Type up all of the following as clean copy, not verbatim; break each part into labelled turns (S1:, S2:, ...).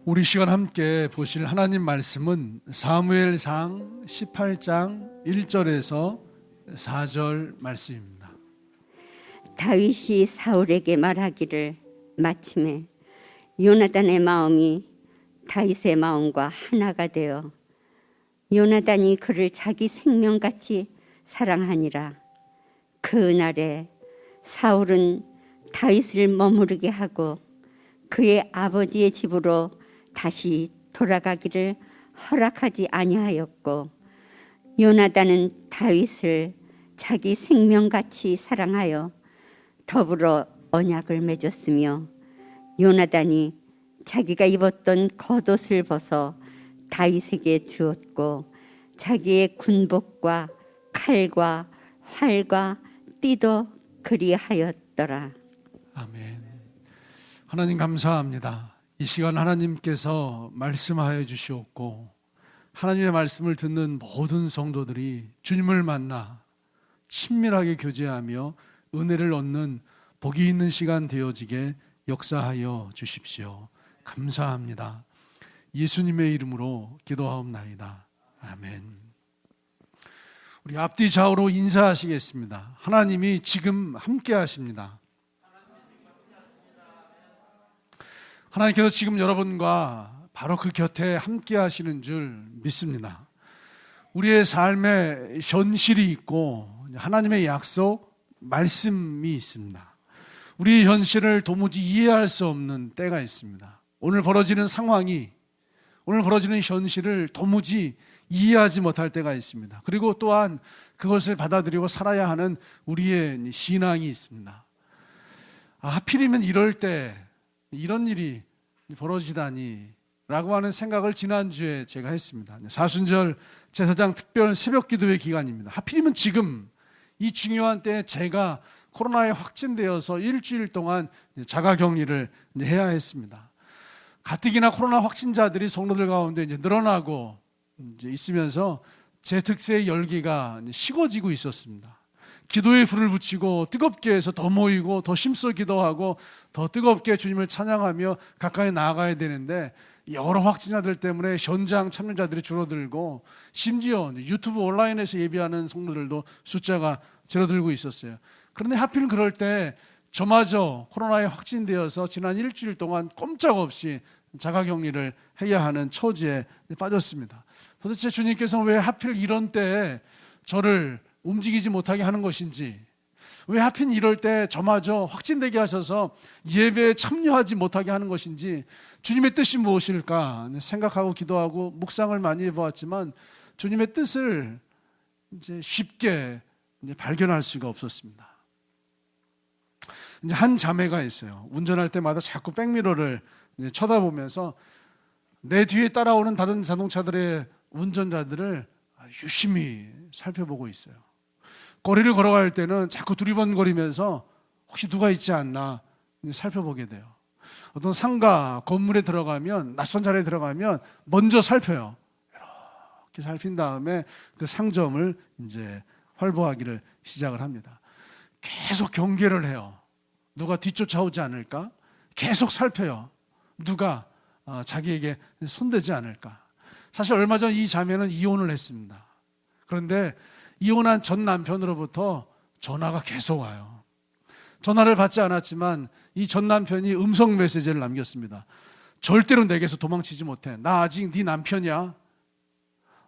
S1: 우리 시간 함께 보실 하나님 말씀은 사무엘상 18장 1절에서 4절 말씀입니다.
S2: 다윗이 사울에게 말하기를 마침에 요나단의 마음이 다윗의 마음과 하나가 되어 요나단이 그를 자기 생명같이 사랑하니라. 그날에 사울은 다윗을 머무르게 하고 그의 아버지의 집으로 다시 돌아가기를 허락하지 아니하였고, 요나단은 다윗을 자기 생명같이 사랑하여 더불어 언약을 맺었으며, 요나단이 자기가 입었던 겉옷을 벗어 다윗에게 주었고 자기의 군복과 칼과 활과 띠도 그리하였더라.
S1: 아멘. 하나님 감사합니다. 이 시간 하나님께서 말씀하여 주시옵고 하나님의 말씀을 듣는 모든 성도들이 주님을 만나 친밀하게 교제하며 은혜를 얻는 복이 있는 시간 되어지게 역사하여 주십시오. 감사합니다. 예수님의 이름으로 기도하옵나이다. 아멘. 우리 앞뒤 좌우로 인사하시겠습니다. 하나님이 지금 함께 하십니다. 하나님께서 지금 여러분과 바로 그 곁에 함께 하시는 줄 믿습니다. 우리의 삶에 현실이 있고 하나님의 약속, 말씀이 있습니다. 우리 현실을 도무지 이해할 수 없는 때가 있습니다. 오늘 벌어지는 상황이, 오늘 벌어지는 현실을 도무지 이해하지 못할 때가 있습니다. 그리고 또한 그것을 받아들이고 살아야 하는 우리의 신앙이 있습니다. 하필이면 이럴 때 이런 일이 벌어지다니 라고 하는 생각을 지난주에 제가 했습니다. 사순절 제사장 특별 새벽기도회 기간입니다. 하필이면 지금 이 중요한 때에 제가 코로나에 확진되어서 일주일 동안 자가격리를 해야 했습니다. 가뜩이나 코로나 확진자들이 성도들 가운데 늘어나고 있으면서 제 특세의 열기가 식어지고 있었습니다. 기도에 불을 붙이고 뜨겁게 해서 더 모이고 더 힘써 기도하고 더 뜨겁게 주님을 찬양하며 가까이 나아가야 되는데, 여러 확진자들 때문에 현장 참여자들이 줄어들고 심지어 유튜브 온라인에서 예배하는 성도들도 숫자가 줄어들고 있었어요. 그런데 하필 그럴 때 저마저 코로나에 확진되어서 지난 일주일 동안 꼼짝없이 자가격리를 해야 하는 처지에 빠졌습니다. 도대체 주님께서 왜 하필 이런 때에 저를 움직이지 못하게 하는 것인지, 왜 하필 이럴 때 저마저 확진되게 하셔서 예배에 참여하지 못하게 하는 것인지, 주님의 뜻이 무엇일까 생각하고 기도하고 묵상을 많이 해보았지만 주님의 뜻을 쉽게 발견할 수가 없었습니다. 한 자매가 있어요. 운전할 때마다 자꾸 백미러를 쳐다보면서 내 뒤에 따라오는 다른 자동차들의 운전자들을 유심히 살펴보고 있어요. 거리를 걸어갈 때는 자꾸 두리번거리면서 혹시 누가 있지 않나 살펴보게 돼요. 어떤 상가, 건물에 들어가면, 낯선 자리에 들어가면 먼저 살펴요. 이렇게 살핀 다음에 그 상점을 활보하기를 시작을 합니다. 계속 경계를 해요. 누가 뒤쫓아오지 않을까? 계속 살펴요. 누가 자기에게 손대지 않을까? 사실 얼마 전 이 자매는 이혼을 했습니다. 그런데 이혼한 전 남편으로부터 전화가 계속 와요. 전화를 받지 않았지만 이 전 남편이 음성 메시지를 남겼습니다. 절대로 내게서 도망치지 못해. 나 아직 네 남편이야.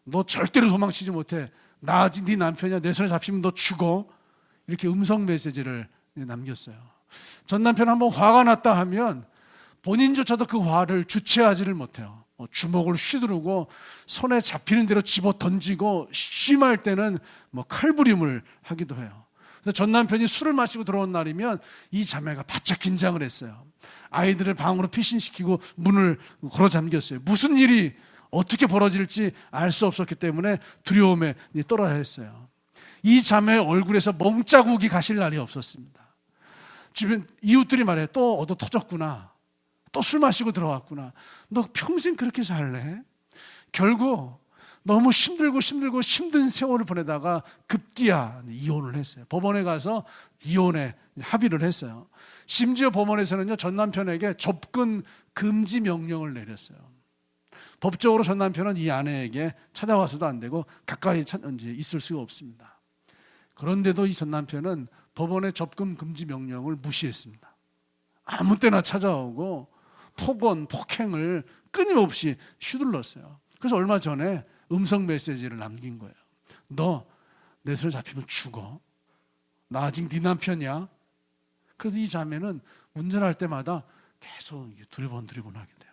S1: 너 절대로 도망치지 못해. 나 아직 네 남편이야. 내 손에 잡히면 너 죽어. 이렇게 음성 메시지를 남겼어요. 전 남편 한번 화가 났다 하면 본인조차도 그 화를 주체하지를 못해요. 주먹을 휘두르고 손에 잡히는 대로 집어 던지고, 심할 때는 칼부림을 하기도 해요. 그래서 전 남편이 술을 마시고 들어온 날이면 이 자매가 바짝 긴장을 했어요. 아이들을 방으로 피신시키고 문을 걸어 잠겼어요. 무슨 일이 어떻게 벌어질지 알 수 없었기 때문에 두려움에 떨어야 했어요. 이 자매의 얼굴에서 멍자국이 가실 날이 없었습니다. 주변 이웃들이 말해요. 또 얻어 터졌구나. 또 술 마시고 들어왔구나. 너 평생 그렇게 살래? 결국 너무 힘들고 힘든 세월을 보내다가 급기야 이혼을 했어요. 법원에 가서 이혼에 합의를 했어요. 심지어 법원에서는요, 전 남편에게 접근 금지 명령을 내렸어요. 법적으로 전 남편은 이 아내에게 찾아와서도 안 되고 가까이 있을 수가 없습니다. 그런데도 이 전 남편은 법원의 접근 금지 명령을 무시했습니다. 아무 때나 찾아오고 폭언, 폭행을 끊임없이 휘둘렀어요. 그래서 얼마 전에 음성 메시지를 남긴 거예요. 너 내 손에 잡히면 죽어. 나 아직 네 남편이야. 그래서 이 자매는 운전할 때마다 계속 두리번두리번 하게 돼요.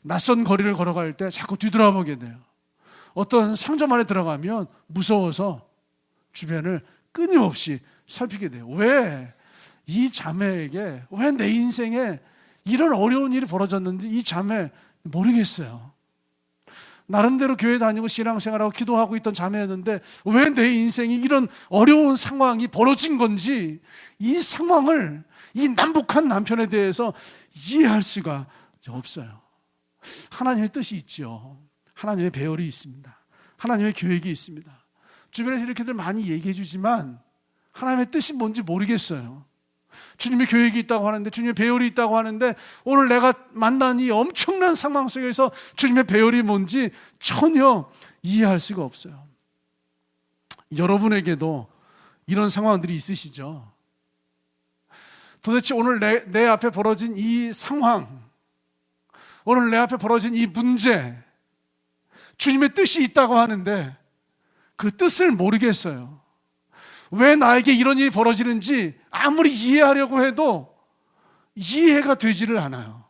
S1: 낯선 거리를 걸어갈 때 자꾸 뒤돌아보게 돼요. 어떤 상점 안에 들어가면 무서워서 주변을 끊임없이 살피게 돼요. 왜 이 자매에게, 왜 내 인생에 이런 어려운 일이 벌어졌는지 이 자매 모르겠어요. 나름대로 교회 다니고 신앙생활하고 기도하고 있던 자매였는데 왜 내 인생이 이런 어려운 상황이 벌어진 건지, 이 상황을, 이 남북한 남편에 대해서 이해할 수가 없어요. 하나님의 뜻이 있죠. 하나님의 배열이 있습니다. 하나님의 계획이 있습니다. 주변에서 이렇게들 많이 얘기해 주지만 하나님의 뜻이 뭔지 모르겠어요. 주님의 계획이 있다고 하는데, 주님의 배열이 있다고 하는데, 오늘 내가 만난 이 엄청난 상황 속에서 주님의 배열이 뭔지 전혀 이해할 수가 없어요. 여러분에게도 이런 상황들이 있으시죠? 도대체 오늘 내 앞에 벌어진 이 상황, 오늘 내 앞에 벌어진 이 문제, 주님의 뜻이 있다고 하는데 그 뜻을 모르겠어요. 왜 나에게 이런 일이 벌어지는지 아무리 이해하려고 해도 이해가 되지를 않아요.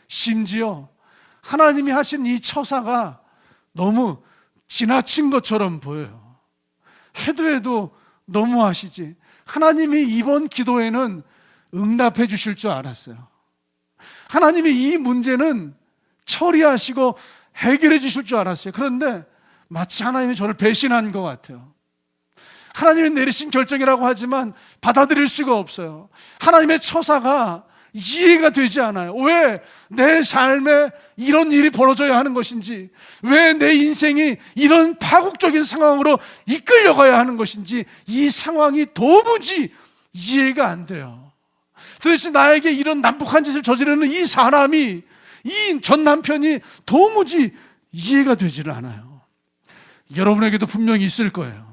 S1: 심지어 하나님이 하신 이 처사가 너무 지나친 것처럼 보여요. 해도 너무하시지. 하나님이 이번 기도에는 응답해 주실 줄 알았어요. 하나님이 이 문제는 처리하시고 해결해 주실 줄 알았어요. 그런데 마치 하나님이 저를 배신한 것 같아요. 하나님이 내리신 결정이라고 하지만 받아들일 수가 없어요. 하나님의 처사가 이해가 되지 않아요. 왜 내 삶에 이런 일이 벌어져야 하는 것인지, 왜 내 인생이 이런 파국적인 상황으로 이끌려가야 하는 것인지, 이 상황이 도무지 이해가 안 돼요. 도대체 나에게 이런 난폭한 짓을 저지르는 이 사람이, 이 전 남편이 도무지 이해가 되지를 않아요. 여러분에게도 분명히 있을 거예요.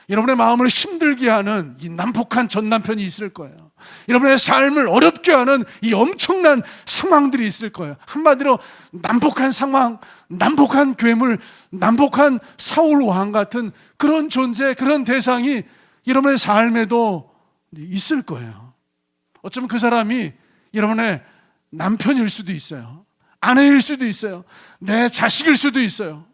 S1: 여러분의 마음을 힘들게 하는 이 난폭한 전 남편이 있을 거예요. 여러분의 삶을 어렵게 하는 이 엄청난 상황들이 있을 거예요. 한마디로 난폭한 상황, 난폭한 괴물, 난폭한 사울 왕 같은 그런 존재, 그런 대상이 여러분의 삶에도 있을 거예요. 어쩌면 그 사람이 여러분의 남편일 수도 있어요. 아내일 수도 있어요. 내 자식일 수도 있어요.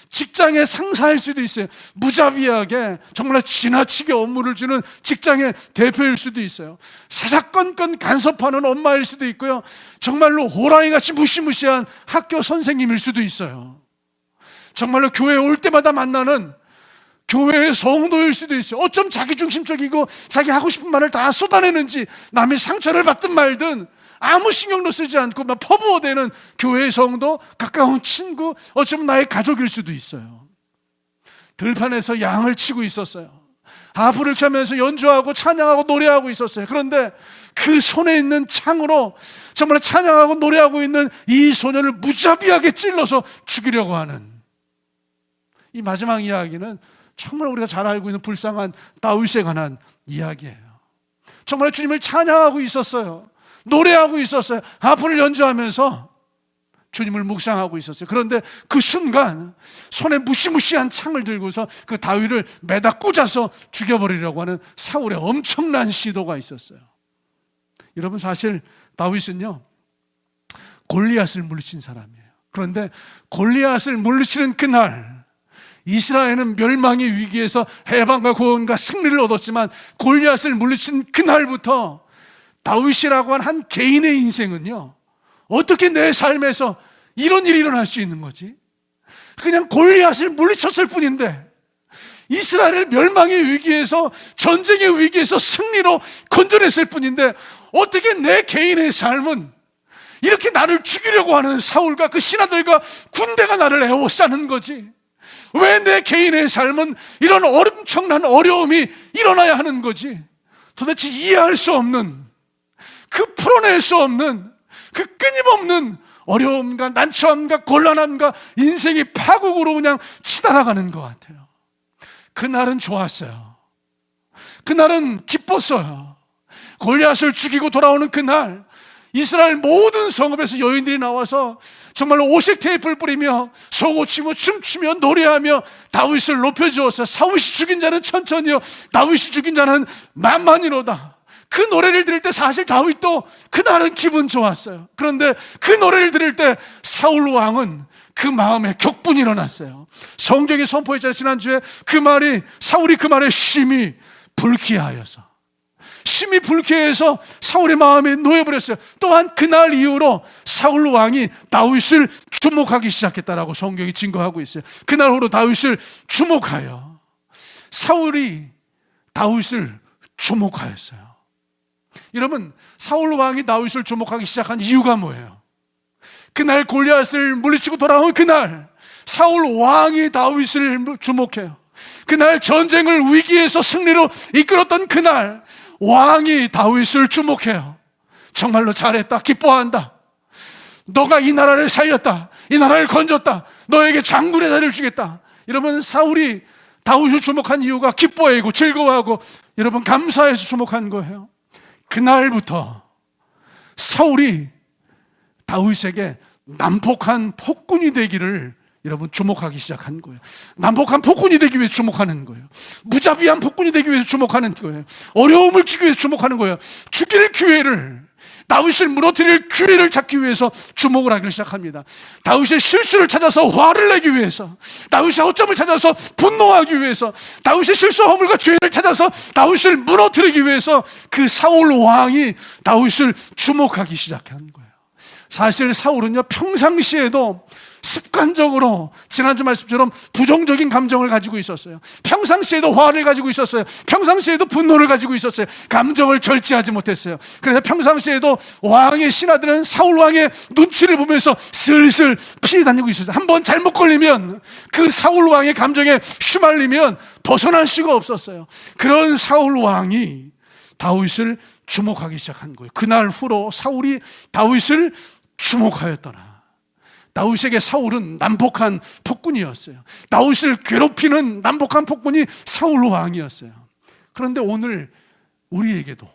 S1: 직장의 상사일 수도 있어요. 무자비하게 정말 지나치게 업무를 주는 직장의 대표일 수도 있어요. 사사건건 간섭하는 엄마일 수도 있고요. 정말로 호랑이같이 무시무시한 학교 선생님일 수도 있어요. 정말로 교회에 올 때마다 만나는 교회의 성도일 수도 있어요. 어쩜 자기중심적이고 자기 하고 싶은 말을 다 쏟아내는지, 남의 상처를 받든 말든 아무 신경도 쓰지 않고 막 퍼부어대는 교회의 성도, 가까운 친구, 어쩌면 나의 가족일 수도 있어요. 들판에서 양을 치고 있었어요. 하프를 켜면서 연주하고 찬양하고 노래하고 있었어요. 그런데 그 손에 있는 창으로 정말 찬양하고 노래하고 있는 이 소년을 무자비하게 찔러서 죽이려고 하는, 이 마지막 이야기는 정말 우리가 잘 알고 있는 불쌍한 다윗에 관한 이야기예요. 정말 주님을 찬양하고 있었어요. 노래하고 있었어요. 하프를 연주하면서 주님을 묵상하고 있었어요. 그런데 그 순간 손에 무시무시한 창을 들고서 그 다윗을 매다 꽂아서 죽여버리려고 하는 사울의 엄청난 시도가 있었어요. 여러분, 사실 다윗은요, 골리앗을 물리친 사람이에요. 그런데 골리앗을 물리치는 그날, 이스라엘은 멸망의 위기에서 해방과 구원과 승리를 얻었지만 골리앗을 물리친 그날부터 다윗이라고 한 개인의 인생은요, 어떻게 내 삶에서 이런 일이 일어날 수 있는 거지? 그냥 골리앗을 물리쳤을 뿐인데, 이스라엘을 멸망의 위기에서, 전쟁의 위기에서 승리로 건져냈을 뿐인데, 어떻게 내 개인의 삶은 이렇게 나를 죽이려고 하는 사울과 그 신하들과 군대가 나를 에워싸는 거지? 왜 내 개인의 삶은 이런 엄청난 어려움이 일어나야 하는 거지? 도대체 이해할 수 없는 그 풀어낼 수 없는 그 끊임없는 어려움과 난처함과 곤란함과 인생이 파국으로 그냥 치달아가는 것 같아요. 그날은 좋았어요. 그날은 기뻤어요. 골리앗을 죽이고 돌아오는 그날, 이스라엘 모든 성읍에서 여인들이 나와서 정말로 오색 테이프를 뿌리며 소고치며 춤추며 노래하며 다윗을 높여주었어요. 사울이 죽인 자는 천천히요, 다윗이 죽인 자는 만만이로다. 그 노래를 들을 때 사실 다윗도 그날은 기분 좋았어요. 그런데 그 노래를 들을 때 사울 왕은 그 마음에 격분이 일어났어요. 성경에 선포했잖아요. 지난주에 그 말이, 사울이 그 말에 심히 불쾌하여서, 심히 불쾌해서 사울의 마음에 놓여버렸어요. 또한 그날 이후로 사울 왕이 다윗을 주목하기 시작했다라고 성경이 증거하고 있어요. 그날로 다윗을 주목하여, 사울이 다윗을 주목하였어요. 여러분, 사울 왕이 다윗을 주목하기 시작한 이유가 뭐예요? 그날 골리앗을 물리치고 돌아온 그날 사울 왕이 다윗을 주목해요. 그날 전쟁을 위기에서 승리로 이끌었던 그날 왕이 다윗을 주목해요. 정말로 잘했다, 기뻐한다. 너가 이 나라를 살렸다, 이 나라를 건졌다, 너에게 장군의 자리를 주겠다. 여러분, 사울이 다윗을 주목한 이유가 기뻐하고 즐거워하고 여러분 감사해서 주목한 거예요. 그날부터 사울이 다윗에게 난폭한 폭군이 되기를 여러분 주목하기 시작한 거예요. 난폭한 폭군이 되기 위해서 주목하는 거예요. 무자비한 폭군이 되기 위해서 주목하는 거예요. 어려움을 주기 위해서 주목하는 거예요. 죽일 기회를, 다윗을 무너뜨릴 기회를 찾기 위해서 주목을 하기 시작합니다. 다윗의 실수를 찾아서 화를 내기 위해서, 다윗의 허점을 찾아서 분노하기 위해서, 다윗의 실수와 허물과 죄를 찾아서 다윗을 무너뜨리기 위해서 그 사울 왕이 다윗을 주목하기 시작한 거예요. 사실 사울은요, 평상시에도 습관적으로 지난주 말씀처럼 부정적인 감정을 가지고 있었어요. 평상시에도 화를 가지고 있었어요. 평상시에도 분노를 가지고 있었어요. 감정을 절제하지 못했어요. 그래서 평상시에도 왕의 신하들은 사울 왕의 눈치를 보면서 슬슬 피해 다니고 있었어요. 한번 잘못 걸리면, 그 사울 왕의 감정에 휘말리면 벗어날 수가 없었어요. 그런 사울 왕이 다윗을 주목하기 시작한 거예요. 그날 후로 사울이 다윗을 주목하였더라. 다윗에게 사울은 난폭한 폭군이었어요. 다윗을 괴롭히는 난폭한 폭군이 사울 왕이었어요. 그런데 오늘 우리에게도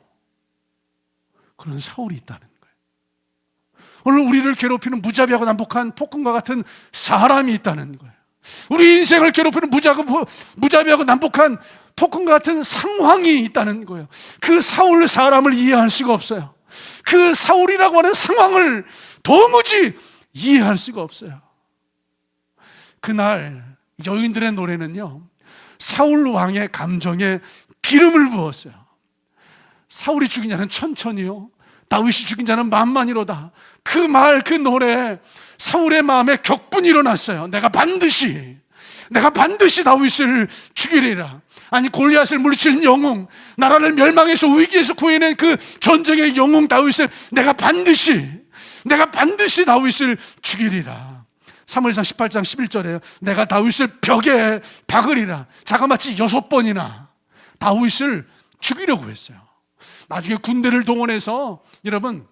S1: 그런 사울이 있다는 거예요. 오늘 우리를 괴롭히는 무자비하고 난폭한 폭군과 같은 사람이 있다는 거예요. 우리 인생을 괴롭히는 무자비하고 난폭한 폭군과 같은 상황이 있다는 거예요. 그 사울 사람을 이해할 수가 없어요. 그 사울이라고 하는 상황을 도무지 이해할 수가 없어요. 그날 여인들의 노래는요, 사울 왕의 감정에 기름을 부었어요. 사울이 죽인 자는 천천히요, 다윗이 죽인 자는 만만이로다. 그 말, 그 노래, 사울의 마음에 격분이 일어났어요. 내가 반드시 다윗을 죽이리라. 아니, 골리앗을 물리치는 영웅, 나라를 멸망해서 위기에서 구해낸 그 전쟁의 영웅 다윗을 내가 반드시 다윗을 죽이리라. 사무엘상 18장 11절에요. 내가 다윗을 벽에 박으리라. 자그마치 6번이나 다윗을 죽이려고 했어요. 나중에 군대를 동원해서 여러분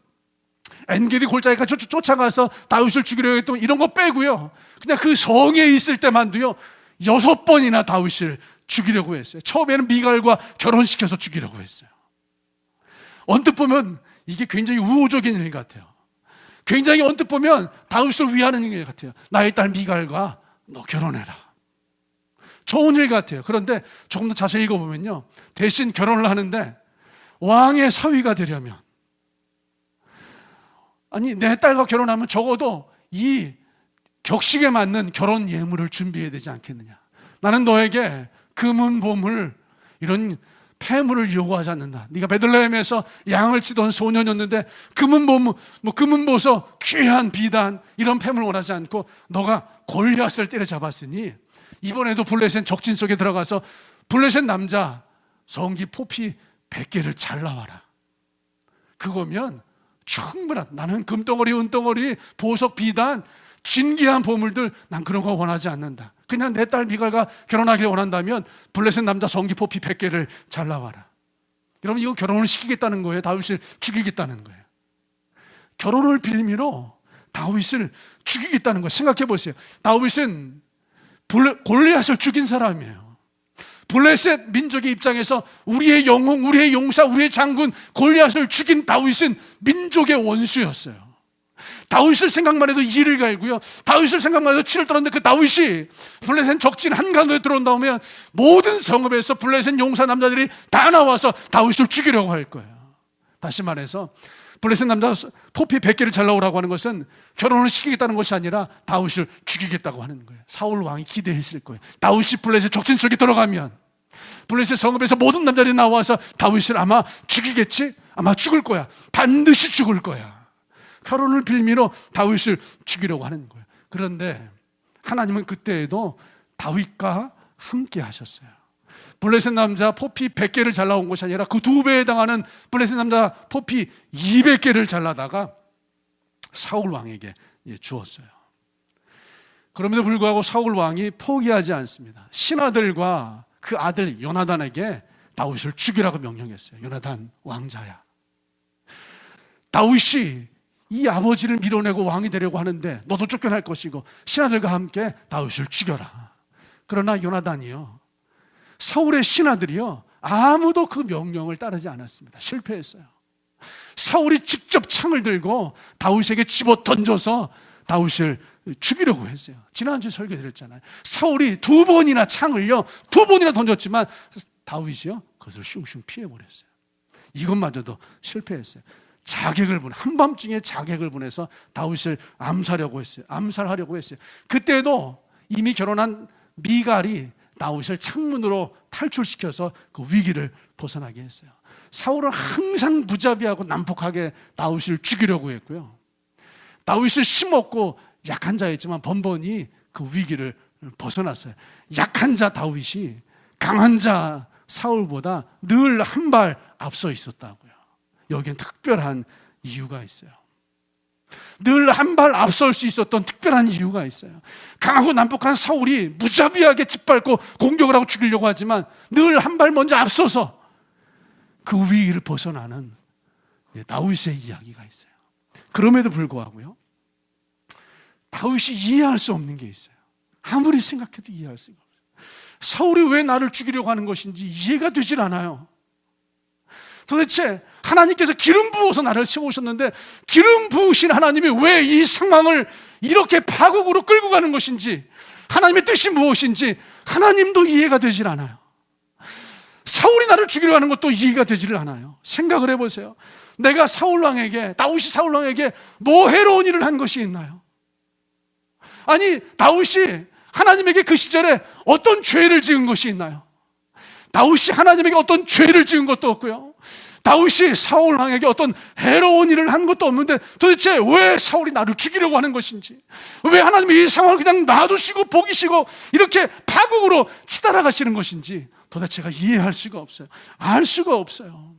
S1: 엔게디 골짜기까지 쫓아가서 다윗을 죽이려고 했던 이런 거 빼고요, 그냥 그 성에 있을 때만도요 6번이나 다윗을 죽이려고 했어요. 처음에는 미갈과 결혼시켜서 죽이려고 했어요. 언뜻 보면 이게 굉장히 우호적인 일 같아요. 굉장히 언뜻 보면 다윗을 위하는 일 같아요. 나의 딸 미갈과 너 결혼해라. 좋은 일 같아요. 그런데 조금 더 자세히 읽어보면요, 대신 결혼을 하는데 왕의 사위가 되려면, 아니 내 딸과 결혼하면 적어도 이 격식에 맞는 결혼 예물을 준비해야 되지 않겠느냐. 나는 너에게 금은 보물 이런 폐물을 요구하지 않는다. 네가 베들레헴에서 양을 치던 소년이었는데 금은 보석, 귀한 비단 이런 폐물을 원하지 않고 너가 골리앗을 때려잡았으니 이번에도 블레셋 적진 속에 들어가서 블레셋 남자 성기 포피 100개를 잘라와라. 그거면 충분한, 나는 금덩어리, 은덩어리, 보석, 비단, 진귀한 보물들, 난 그런 거 원하지 않는다. 그냥 내 딸 미갈과 결혼하기를 원한다면 블레셋 남자 성기 포피 100개를 잘라와라. 여러분, 이거 결혼을 시키겠다는 거예요? 다윗을 죽이겠다는 거예요? 결혼을 빌미로 다윗을 죽이겠다는 거 생각해 보세요. 다윗은 골리앗을 죽인 사람이에요. 블레셋 민족의 입장에서 우리의 영웅, 우리의 용사, 우리의 장군 골리앗을 죽인 다윗은 민족의 원수였어요. 다윗을 생각만 해도 이를 갈고요, 다윗을 생각만 해도 치를 떨었는데 그 다윗이 블레셋 적진 한가운데 들어온다면 모든 성읍에서 블레셋 용사 남자들이 다 나와서 다윗을 죽이려고 할 거예요. 다시 말해서 블레셋 남자 포피 100개를 잘 나오라고 하는 것은 결혼을 시키겠다는 것이 아니라 다윗을 죽이겠다고 하는 거예요. 사울 왕이 기대했을 거예요. 다윗이 블레셋 적진 속에 들어가면 블레셋 성읍에서 모든 남자들이 나와서 다윗을 아마 죽이겠지? 아마 죽을 거야. 반드시 죽을 거야. 결혼을 빌미로 다윗을 죽이려고 하는 거예요. 그런데 하나님은 그때에도 다윗과 함께 하셨어요. 블레셋 남자 포피 100개를 잘라온 것이 아니라 그 2배에 해당하는 블레셋 남자 포피 200개를 잘라다가 사울 왕에게 주었어요. 그럼에도 불구하고 사울 왕이 포기하지 않습니다. 신하들과 그 아들 요나단에게 다윗을 죽이라고 명령했어요. 요나단 왕자야, 다윗이 이 아버지를 밀어내고 왕이 되려고 하는데 너도 쫓겨날 것이고 신하들과 함께 다윗을 죽여라. 그러나 요나단이요, 사울의 신하들이요, 아무도 그 명령을 따르지 않았습니다. 실패했어요. 사울이 직접 창을 들고 다윗에게 집어 던져서 다윗을 죽이려고 했어요. 지난주에 설교드렸잖아요. 사울이 2번이나 창을요, 2번이나 던졌지만 다윗이요, 그것을 슝슝 피해버렸어요. 이것마저도 실패했어요. 한밤중에 자객을 보내서 다윗을 암살하려고 했어요. 그때도 이미 결혼한 미갈이 다윗을 창문으로 탈출시켜서 그 위기를 벗어나게 했어요. 사울은 항상 무자비하고 난폭하게 다윗을 죽이려고 했고요, 다윗을 심었고 약한 자였지만 번번이 그 위기를 벗어났어요. 약한 자 다윗이 강한 자 사울보다 늘 한 발 앞서 있었다고요. 여기엔 특별한 이유가 있어요. 늘 한 발 앞설 수 있었던 특별한 이유가 있어요. 강하고 난폭한 사울이 무자비하게 짓밟고 공격을 하고 죽이려고 하지만 늘 한 발 먼저 앞서서 그 위기를 벗어나는 다윗의 이야기가 있어요. 그럼에도 불구하고요, 다윗이 이해할 수 없는 게 있어요. 아무리 생각해도 이해할 수가 없어요. 사울이 왜 나를 죽이려고 하는 것인지 이해가 되질 않아요. 도대체 하나님께서 기름 부어서 나를 세우셨는데 기름 부으신 하나님이 왜 이 상황을 이렇게 파국으로 끌고 가는 것인지, 하나님의 뜻이 무엇인지 하나님도 이해가 되질 않아요. 사울이 나를 죽이려 하는 것도 이해가 되지를 않아요. 생각을 해보세요. 내가 다윗이 사울 왕에게 뭐 해로운 일을 한 것이 있나요? 아니, 다윗이 하나님에게 그 시절에 어떤 죄를 지은 것이 있나요? 다윗이 하나님에게 어떤 죄를 지은 것도 없고요, 다윗이 사울 왕에게 어떤 해로운 일을 한 것도 없는데 도대체 왜 사울이 나를 죽이려고 하는 것인지, 왜 하나님이 이 상황을 그냥 놔두시고 보기시고 이렇게 파국으로 치달아가시는 것인지 도대체가 이해할 수가 없어요. 알 수가 없어요.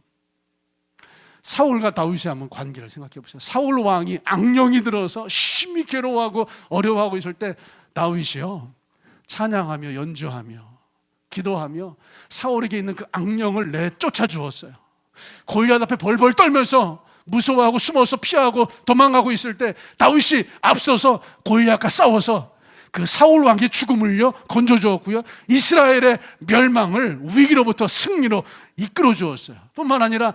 S1: 사울과 다윗의 한번 관계를 생각해 보세요. 사울 왕이 악령이 들어서 심히 괴로워하고 어려워하고 있을 때 다윗이요, 찬양하며 연주하며 기도하며 사울에게 있는 그 악령을 내쫓아 주었어요. 골리앗 앞에 벌벌 떨면서 무서워하고 숨어서 피하고 도망가고 있을 때 다윗이 앞서서 골리앗과 싸워서 그 사울 왕의 죽음을요 건져 주었고요, 이스라엘의 멸망을 위기로부터 승리로 이끌어 주었어요. 뿐만 아니라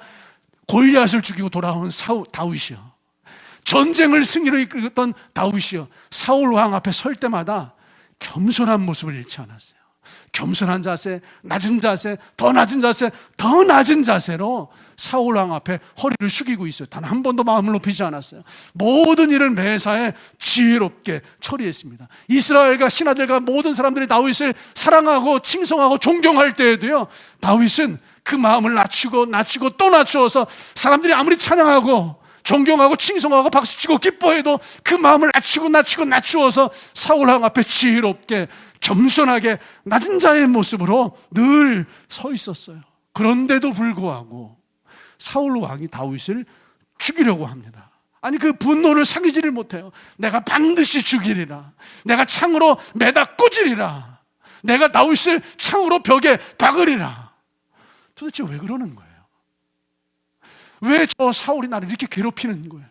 S1: 골리앗을 죽이고 돌아온 다윗이요, 전쟁을 승리로 이끌었던 다윗이요, 사울 왕 앞에 설 때마다 겸손한 모습을 잃지 않았어요. 겸손한 자세, 낮은 자세, 더 낮은 자세, 더 낮은 자세로 사울 왕 앞에 허리를 숙이고 있어요. 단 한 번도 마음을 높이지 않았어요. 모든 일을 매사에 지혜롭게 처리했습니다. 이스라엘과 신하들과 모든 사람들이 다윗을 사랑하고 칭송하고 존경할 때에도요, 다윗은 그 마음을 낮추고 또 낮추어서 사람들이 아무리 찬양하고 존경하고 칭송하고 박수치고 기뻐해도 그 마음을 낮추어서 사울 왕 앞에 지혜롭게 겸손하게 낮은 자의 모습으로 늘 서 있었어요. 그런데도 불구하고 사울 왕이 다윗을 죽이려고 합니다. 아니, 그 분노를 사귀지를 못해요. 내가 반드시 죽이리라, 내가 창으로 매다 꽂으리라, 내가 다윗을 창으로 벽에 박으리라. 도대체 왜 그러는 거예요? 왜 저 사울이 나를 이렇게 괴롭히는 거예요?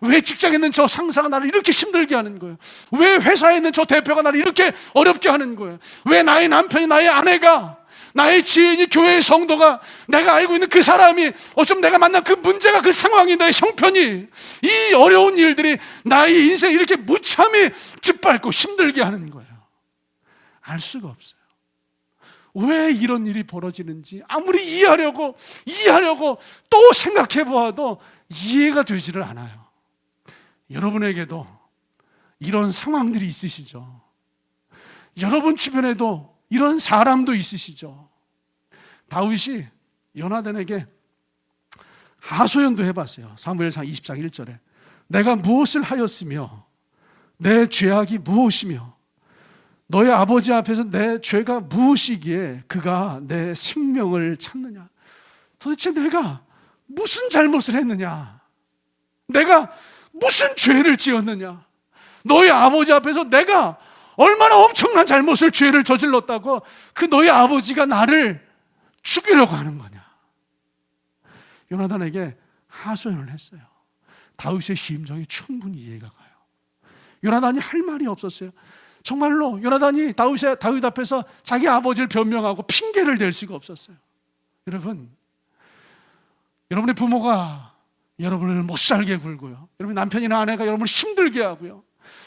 S1: 왜 직장에 있는 저 상사가 나를 이렇게 힘들게 하는 거예요? 왜 회사에 있는 저 대표가 나를 이렇게 어렵게 하는 거예요? 왜 나의 남편이, 나의 아내가, 나의 지인이, 교회의 성도가, 내가 알고 있는 그 사람이, 어쩜 내가 만난 그 문제가, 그 상황이, 내 형편이, 이 어려운 일들이 나의 인생을 이렇게 무참히 짓밟고 힘들게 하는 거예요? 알 수가 없어요. 왜 이런 일이 벌어지는지 아무리 이해하려고 또 생각해 보아도 이해가 되지를 않아요. 여러분에게도 이런 상황들이 있으시죠? 여러분 주변에도 이런 사람도 있으시죠? 다윗이 요나단에게 하소연도 해봤어요. 사무엘상 24장 1절에 내가 무엇을 하였으며 내 죄악이 무엇이며 너의 아버지 앞에서 내 죄가 무엇이기에 그가 내 생명을 찾느냐? 도대체 내가 무슨 잘못을 했느냐? 내가 무슨 죄를 지었느냐? 너희 아버지 앞에서 내가 얼마나 엄청난 잘못을, 죄를 저질렀다고 그 너희 아버지가 나를 죽이려고 하는 거냐? 요나단에게 하소연을 했어요. 다윗의 심정이 충분히 이해가 가요. 요나단이 할 말이 없었어요. 정말로 요나단이 다윗 앞에서 자기 아버지를 변명하고 핑계를 댈 수가 없었어요. 여러분, 여러분의 부모가 여러분을 못 살게 굴고요, 여러분 남편이나 아내가 여러분을 힘들게 하고요,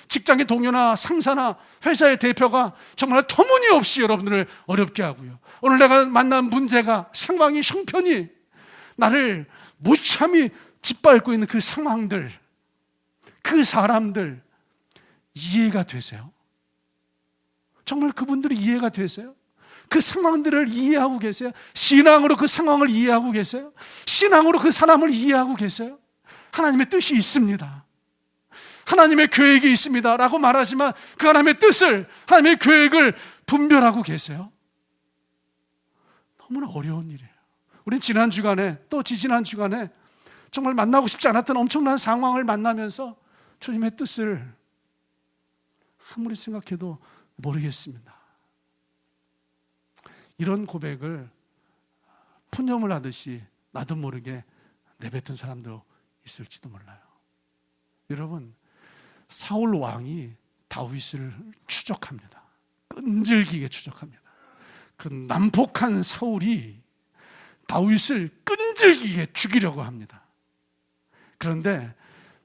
S1: 직장의 동료나 상사나 회사의 대표가 정말 터무니없이 여러분들을 어렵게 하고요, 오늘 내가 만난 문제가, 상황이, 형편이 나를 무참히 짓밟고 있는 그 상황들, 그 사람들 이해가 되세요? 정말 그분들이 이해가 되세요? 그 상황들을 이해하고 계세요? 신앙으로 그 상황을 이해하고 계세요? 신앙으로 그 사람을 이해하고 계세요? 하나님의 뜻이 있습니다, 하나님의 계획이 있습니다 라고 말하지만 그 하나님의 뜻을, 하나님의 계획을 분별하고 계세요? 너무나 어려운 일이에요. 우린 지난 주간에, 또 지지난 주간에 정말 만나고 싶지 않았던 엄청난 상황을 만나면서 주님의 뜻을 아무리 생각해도 모르겠습니다. 이런 고백을 푸념을 하듯이 나도 모르게 내뱉은 사람도 있을지도 몰라요. 여러분, 사울 왕이 다윗을 추적합니다. 끈질기게 추적합니다. 그 난폭한 사울이 다윗을 끈질기게 죽이려고 합니다. 그런데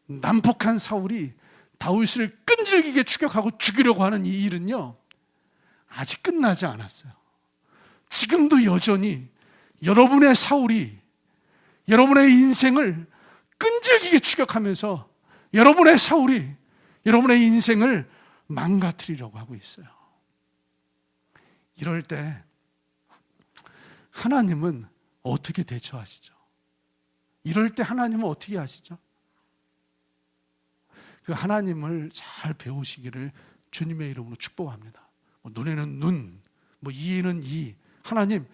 S1: 난폭한 사울이 다윗을 끈질기게 추격하고 죽이려고 하는 이 일은요, 아직 끝나지 않았어요. 지금도 여전히 여러분의 사울이 여러분의 인생을 끈질기게 추격하면서 여러분의 사울이 여러분의 인생을 망가뜨리려고 하고 있어요. 이럴 때 하나님은 어떻게 대처하시죠? 이럴 때 하나님은 어떻게 하시죠? 그 하나님을 잘 배우시기를 주님의 이름으로 축복합니다. 눈에는 눈, 이에는 이. 하나님,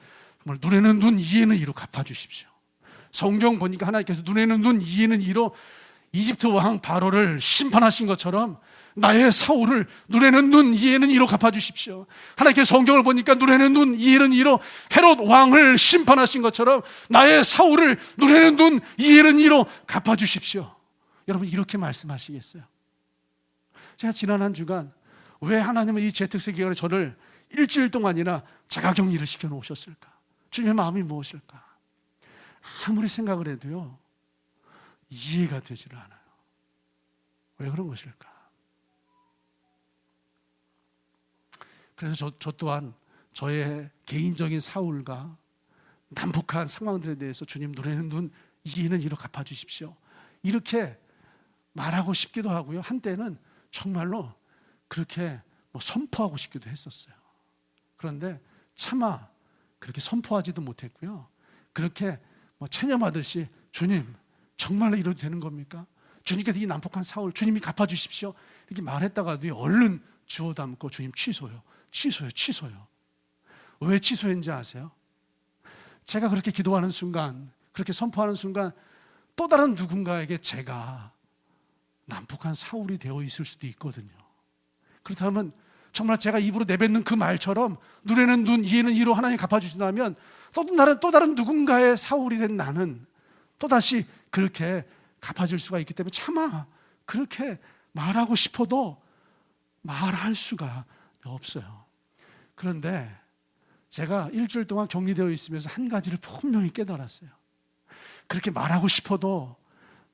S1: 정말 눈에는 눈, 이에는 이로 갚아주십시오. 성경 보니까 하나님께서 눈에는 눈, 이에는 이로 이집트 왕 바로를 심판하신 것처럼 나의 사울을 눈에는 눈, 이에는 이로 갚아주십시오. 하나님께서 성경을 보니까 눈에는 눈, 이에는 이로 헤롯 왕을 심판하신 것처럼 나의 사울을 눈에는 눈, 이에는 이로 갚아주십시오. 여러분, 이렇게 말씀하시겠어요? 제가 지난 한 주간 왜 하나님은 이 재특세 기간에 저를 일주일 동안이나 자가격리를 시켜놓으셨을까? 주님의 마음이 무엇일까? 아무리 생각을 해도요, 이해가 되지를 않아요. 왜 그런 것일까? 그래서 저 또한 저의 개인적인 사울과 난폭한 상황들에 대해서 주님, 눈에는 눈, 이에는 이로 갚아주십시오, 이렇게 말하고 싶기도 하고요, 한때는 정말로 그렇게 선포하고 싶기도 했었어요. 그런데 차마 그렇게 선포하지도 못했고요, 그렇게 체념하듯이 주님, 정말로 이래도 되는 겁니까? 주님께서 이 난폭한 사울 주님이 갚아주십시오, 이렇게 말했다가도 얼른 주워 담고 주님, 취소요. 왜 취소했는지 아세요? 제가 그렇게 기도하는 순간, 그렇게 선포하는 순간 또 다른 누군가에게 제가 난폭한 사울이 되어 있을 수도 있거든요. 그렇다면 정말 제가 입으로 내뱉는 그 말처럼 눈에는 눈, 이에는 이로 하나님 갚아주신다면 또 다른 누군가의 사울이 된 나는 또다시 그렇게 갚아질 수가 있기 때문에 차마 그렇게 말하고 싶어도 말할 수가 없어요. 그런데 제가 일주일 동안 격리되어 있으면서 한 가지를 분명히 깨달았어요. 그렇게 말하고 싶어도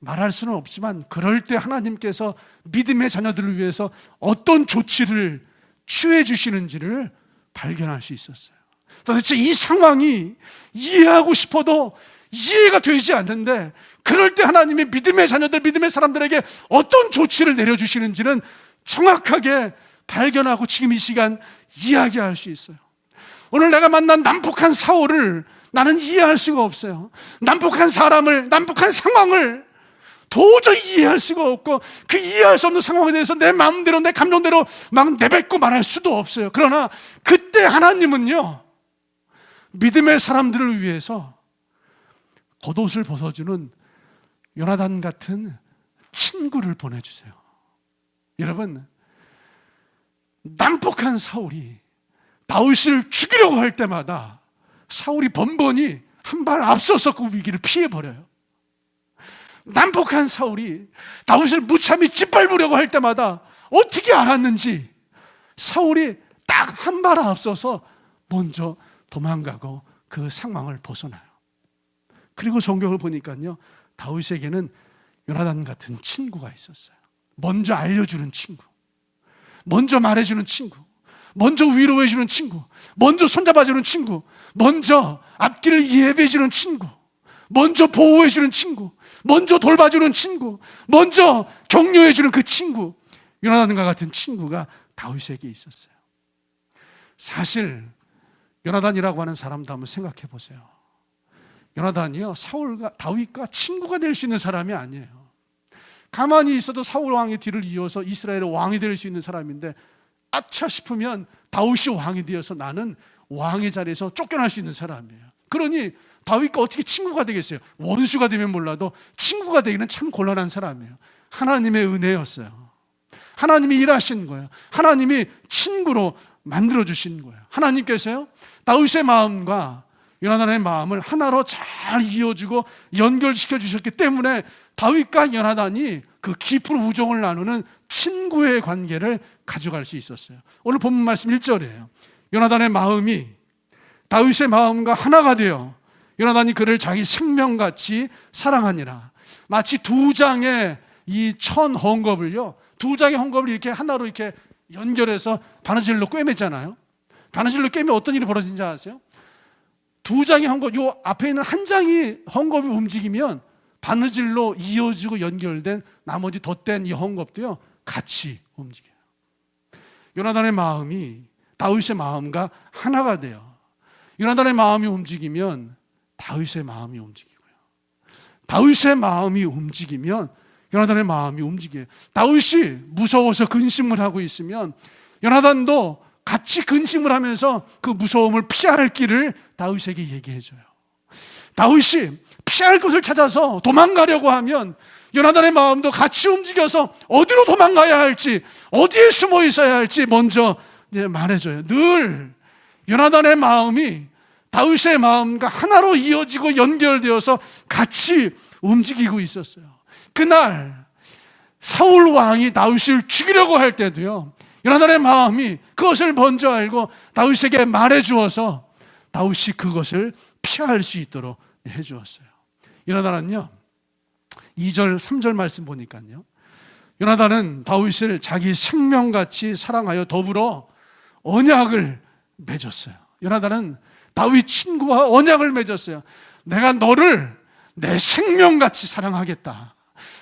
S1: 말할 수는 없지만 그럴 때 하나님께서 믿음의 자녀들을 위해서 어떤 조치를 취해 주시는지를 발견할 수 있었어요. 도대체 이 상황이 이해하고 싶어도 이해가 되지 않는데 그럴 때 하나님이 믿음의 자녀들, 믿음의 사람들에게 어떤 조치를 내려주시는지는 정확하게 발견하고 지금 이 시간 이야기할 수 있어요. 오늘 내가 만난 난폭한 사울을 나는 이해할 수가 없어요. 난폭한 사람을, 난폭한 상황을 도저히 이해할 수가 없고 그 이해할 수 없는 상황에 대해서 내 마음대로 내 감정대로 막 내뱉고 말할 수도 없어요. 그러나 그때 하나님은요, 믿음의 사람들을 위해서 겉옷을 벗어주는 요나단 같은 친구를 보내주세요. 여러분, 난폭한 사울이 다윗을 죽이려고 할 때마다 사울이 번번이 한 발 앞서서 그 위기를 피해버려요. 난폭한 사울이 다윗을 무참히 짓밟으려고 할 때마다 어떻게 알았는지 사울이 딱 한 발 앞서서 먼저 도망가고 그 상황을 벗어나요. 그리고 성경을 보니까요, 다윗에게는 요나단 같은 친구가 있었어요. 먼저 알려주는 친구, 먼저 말해주는 친구, 먼저 위로해주는 친구, 먼저 손잡아주는 친구, 먼저 앞길을 예배해주는 친구, 먼저 보호해주는 친구, 먼저 돌봐주는 친구, 먼저 격려해주는 그 친구, 요나단과 같은 친구가 다윗에게 있었어요. 사실 요나단이라고 하는 사람도 한번 생각해 보세요. 요나단이요, 사울과 다윗과 친구가 될 수 있는 사람이 아니에요. 가만히 있어도 사울 왕의 뒤를 이어서 이스라엘의 왕이 될 수 있는 사람인데 아차 싶으면 다윗이 왕이 되어서 나는 왕의 자리에서 쫓겨날 수 있는 사람이에요. 그러니 다윗과 어떻게 친구가 되겠어요? 원수가 되면 몰라도 친구가 되기는 참 곤란한 사람이에요. 하나님의 은혜였어요. 하나님이 일하신 거예요. 하나님이 친구로 만들어주신 거예요. 하나님께서요, 다윗의 마음과 요나단의 마음을 하나로 잘 이어주고 연결시켜 주셨기 때문에 다윗과 요나단이 그 깊은 우정을 나누는 친구의 관계를 가져갈 수 있었어요. 오늘 본문 말씀 1절이에요. 요나단의 마음이 다윗의 마음과 하나가 되어 요나단이 그를 자기 생명같이 사랑하니라. 마치 두 장의 이 천 헝겊을요, 두 장의 헝겊을 이렇게 하나로 이렇게 연결해서 바느질로 꿰매잖아요. 바느질로 꿰면 어떤 일이 벌어진지 아세요? 두 장의 헝겊, 요 앞에 있는 한 장이 헝겊이 움직이면 바느질로 이어지고 연결된 나머지 덧댄 이 헝겊도요 같이 움직여요. 요나단의 마음이 다윗의 마음과 하나가 돼요. 요나단의 마음이 움직이면 다윗의 마음이 움직이고요, 다윗의 마음이 움직이면 요나단의 마음이 움직여요. 다윗이 무서워서 근심을 하고 있으면 요나단도 같이 근심을 하면서 그 무서움을 피할 길을 다윗에게 얘기해줘요. 다윗이 피할 곳을 찾아서 도망가려고 하면 요나단의 마음도 같이 움직여서 어디로 도망가야 할지, 어디에 숨어 있어야 할지 먼저 이제 말해줘요. 늘 요나단의 마음이 다윗의 마음과 하나로 이어지고 연결되어서 같이 움직이고 있었어요. 그날 사울 왕이 다윗을 죽이려고 할 때도요, 요나단의 마음이 그것을 먼저 알고 다윗에게 말해주어서 다윗이 그것을 피할 수 있도록 해주었어요. 요나단은요, 2절 3절 말씀 보니까요, 요나단은 다윗을 자기 생명같이 사랑하여 더불어 언약을 맺었어요. 요나단은 다윗 친구와 언약을 맺었어요. 내가 너를 내 생명같이 사랑하겠다.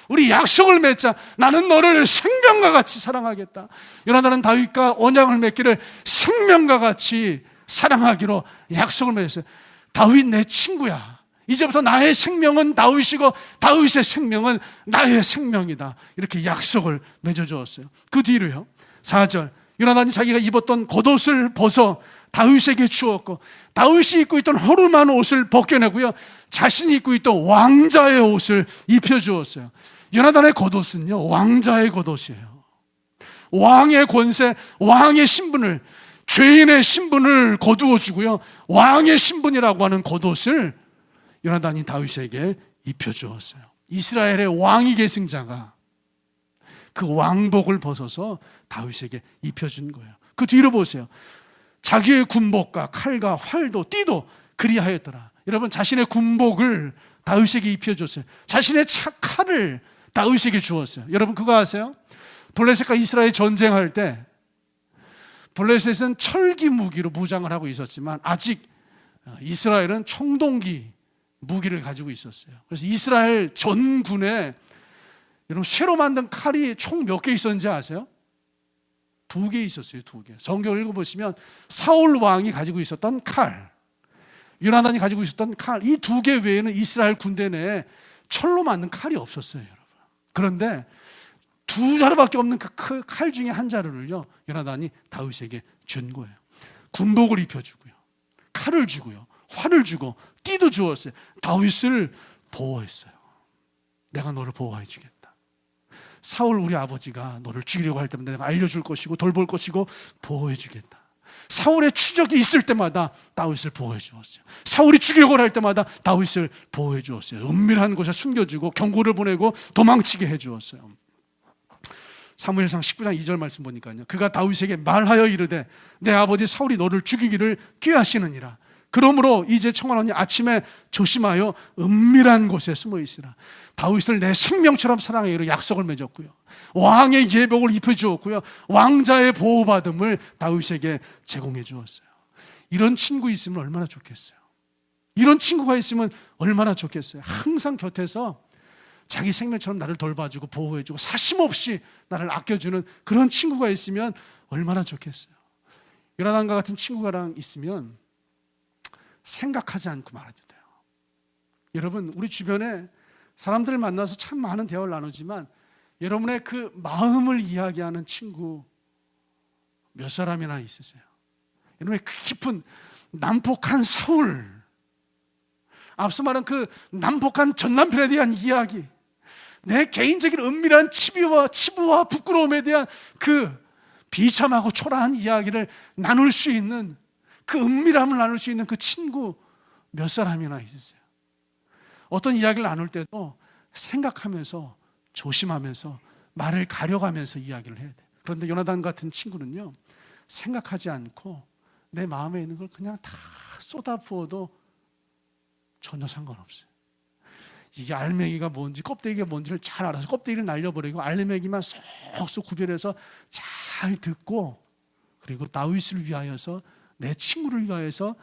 S1: 우리 약속을 맺자. 나는 너를 생명과 같이 사랑하겠다. 요나단은 다윗과 언약을 맺기를 생명과 같이 사랑하기로 약속을 맺었어요. 다윗 내 친구야. 이제부터 나의 생명은 다윗이고 다윗의 생명은 나의 생명이다. 이렇게 약속을 맺어주었어요. 그 뒤로요, 4절, 요나단이 자기가 입었던 겉옷을 벗어 다윗에게 주었고 다윗이 입고 있던 허름한 옷을 벗겨내고요, 자신이 입고 있던 왕자의 옷을 입혀주었어요. 요나단의 겉옷은요, 왕자의 겉옷이에요. 왕의 권세, 왕의 신분을, 죄인의 신분을 거두어 주고요, 왕의 신분이라고 하는 겉옷을 요나단이 다윗에게 입혀주었어요. 이스라엘의 왕위 계승자가 그 왕복을 벗어서 다윗에게 입혀준 거예요. 그 뒤로 보세요. 자기의 군복과 칼과 활도 띠도 그리하였더라. 여러분, 자신의 군복을 다윗에게 입혀줬어요. 자신의 칼을 다윗에게 주었어요. 여러분, 그거 아세요? 블레셋과 이스라엘 전쟁할 때 블레셋은 철기 무기로 무장을 하고 있었지만 아직 이스라엘은 청동기 무기를 가지고 있었어요. 그래서 이스라엘 전군에 여러분, 쇠로 만든 칼이 총 몇 개 있었는지 아세요? 2개 있었어요. 2개. 성경 읽어보시면 사울 왕이 가지고 있었던 칼, 요나단이 가지고 있었던 칼, 이 2개 외에는 이스라엘 군대 내에 철로 만든 칼이 없었어요, 여러분. 그런데 2자루밖에 없는 그 칼 중에 한 자루를요, 요나단이 다윗에게 준 거예요. 군복을 입혀주고요, 칼을 주고요, 활을 주고 띠도 주었어요. 다윗을 보호했어요. 내가 너를 보호해 주겠다. 사울 우리 아버지가 너를 죽이려고 할 때마다 내가 알려줄 것이고 돌볼 것이고 보호해 주겠다. 사울의 추적이 있을 때마다 다윗을 보호해 주었어요. 사울이 죽이려고 할 때마다 다윗을 보호해 주었어요. 은밀한 곳에 숨겨주고 경고를 보내고 도망치게 해 주었어요. 사무엘상 19장 2절 말씀 보니까요, 그가 다윗에게 말하여 이르되 내 아버지 사울이 너를 죽이기를 꾀하시느니라. 그러므로 이제 청하노니 아침에 조심하여 은밀한 곳에 숨어 있으라. 다윗을 내 생명처럼 사랑하기로 약속을 맺었고요, 왕의 예복을 입혀주었고요, 왕자의 보호받음을 다윗에게 제공해 주었어요. 이런 친구 있으면 얼마나 좋겠어요. 이런 친구가 있으면 얼마나 좋겠어요. 항상 곁에서 자기 생명처럼 나를 돌봐주고 보호해주고 사심없이 나를 아껴주는 그런 친구가 있으면 얼마나 좋겠어요. 요나단과 같은 친구가랑 있으면 생각하지 않고 말아도 돼요. 여러분, 우리 주변에 사람들을 만나서 참 많은 대화를 나누지만 여러분의 그 마음을 이야기하는 친구 몇 사람이나 있으세요? 여러분의 그 깊은 난폭한 사울, 앞서 말한 그 난폭한 전남편에 대한 이야기, 내 개인적인 은밀한 치부와 부끄러움에 대한 그 비참하고 초라한 이야기를 나눌 수 있는, 그 은밀함을 나눌 수 있는 그 친구 몇 사람이나 있으세요? 어떤 이야기를 나눌 때도 생각하면서 조심하면서 말을 가려가면서 이야기를 해야 돼요. 그런데 요나단 같은 친구는요, 생각하지 않고 내 마음에 있는 걸 그냥 다 쏟아부어도 전혀 상관없어요. 이게 알맹이가 뭔지 껍데기가 뭔지를 잘 알아서 껍데기를 날려버리고 알맹이만 쏙쏙 구별해서 잘 듣고, 그리고 다윗을 위하여서, 내 친구를 위하여서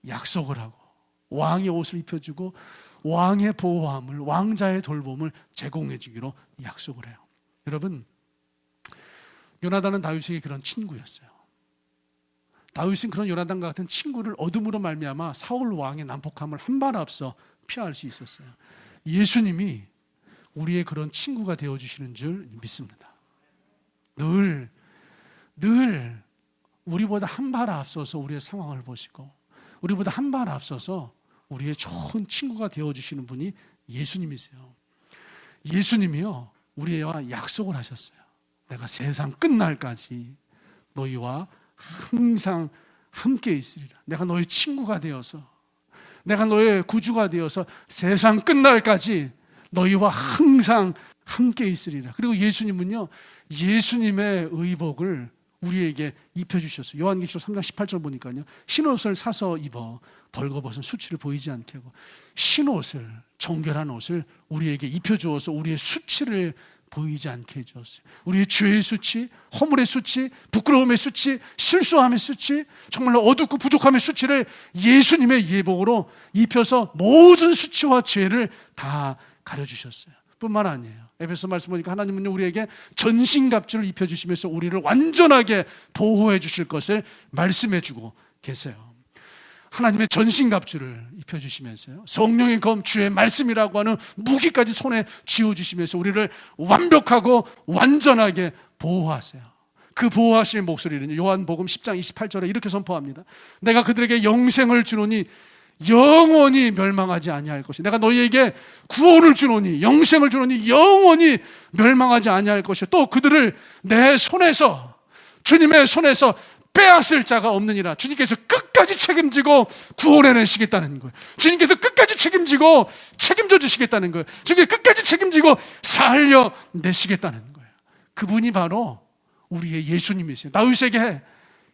S1: 약속을 하고 왕의 옷을 입혀주고 왕의 보호함을, 왕자의 돌봄을 제공해 주기로 약속을 해요. 여러분, 요나단은 다윗에게 그런 친구였어요. 다윗은 그런 요나단과 같은 친구를 얻음으로 말미암아 사울 왕의 난폭함을 한 발 앞서 피할 수 있었어요. 예수님이 우리의 그런 친구가 되어주시는 줄 믿습니다. 늘 우리보다 한 발 앞서서 우리의 상황을 보시고 우리보다 한 발 앞서서 우리의 좋은 친구가 되어주시는 분이 예수님이세요. 예수님이요, 우리와 약속을 하셨어요. 내가 세상 끝날까지 너희와 항상 함께 있으리라. 내가 너의 친구가 되어서, 내가 너의 구주가 되어서 세상 끝날까지 너희와 항상 함께 있으리라. 그리고 예수님은요, 예수님의 의복을 우리에게 입혀주셨어요. 요한계시록 3장 18절 보니까요, 흰옷을 사서 입어 벌거벗은 수치를 보이지 않게 하고, 흰옷을, 정결한 옷을 우리에게 입혀주어서 우리의 수치를 보이지 않게 해주었어요. 우리의 죄의 수치, 허물의 수치, 부끄러움의 수치, 실수함의 수치, 정말로 어둡고 부족함의 수치를 예수님의 예복으로 입혀서 모든 수치와 죄를 다 가려주셨어요. 뿐만 아니에요. 에베소 말씀 보니까 하나님은 우리에게 전신갑주를 입혀주시면서 우리를 완전하게 보호해 주실 것을 말씀해 주고 계세요. 하나님의 전신갑주를 입혀주시면서요, 성령의 검 주의 말씀이라고 하는 무기까지 손에 쥐어주시면서 우리를 완벽하고 완전하게 보호하세요. 그 보호하심의 목소리는 요한복음 10장 28절에 이렇게 선포합니다. 내가 그들에게 영생을 주노니 영원히 멸망하지 아니할 것이, 내가 너희에게 구원을 주노니, 영생을 주노니 영원히 멸망하지 아니할 것이, 또 그들을 내 손에서, 주님의 손에서 빼앗을 자가 없느니라. 주님께서 끝까지 책임지고 구원해내시겠다는 거예요. 주님께서 끝까지 책임지고 책임져 주시겠다는 거예요. 주님께서 끝까지 책임지고 살려내시겠다는 거예요. 그분이 바로 우리의 예수님이세요. 다윗에게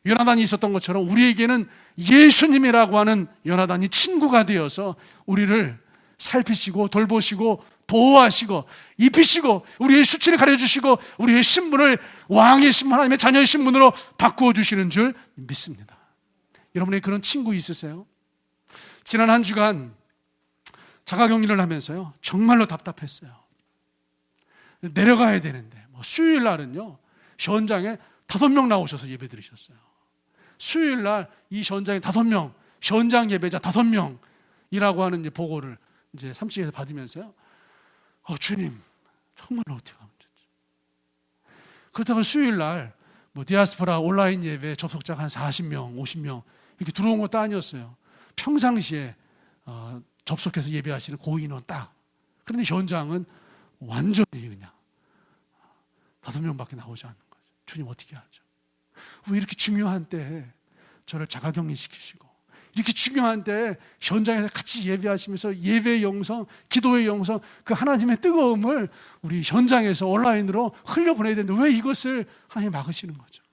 S1: 요나단이 있었던 것처럼 우리에게는 예수님이라고 하는 요나단이 친구가 되어서 우리를 살피시고 돌보시고 보호하시고 입히시고 우리의 수치를 가려주시고 우리의 신분을 왕의 신분, 하나님의 자녀의 신분으로 바꾸어 주시는 줄 믿습니다. 여러분의 그런 친구 있으세요? 지난 한 주간 자가격리를 하면서요, 정말로 답답했어요. 내려가야 되는데 수요일 날은요, 현장에 5명 나오셔서 예배 드리셨어요. 수요일 날 이 현장에 5명, 현장 예배자 5명이라고 하는 이제 보고를 이제 3층에서 받으면서요, 주님, 정말 어떻게 하면 되지? 그렇다고 수요일 날 디아스포라 온라인 예배 접속자가 한 40명, 50명 이렇게 들어온 것도 아니었어요. 평상시에 접속해서 예배하시는 고인원 딱. 그런데 현장은 완전히 그냥 5명밖에 나오지 않는 거죠. 주님 어떻게 하죠? 왜 이렇게 중요한 때에 저를 자가격리시키시고 이렇게 중요한 때에 현장에서 같이 예배하시면서 예배의 영성, 기도의 영성, 그 하나님의 뜨거움을 우리 현장에서 온라인으로 흘려보내야 되는데 왜 이것을 하나님 막으시는 거죠?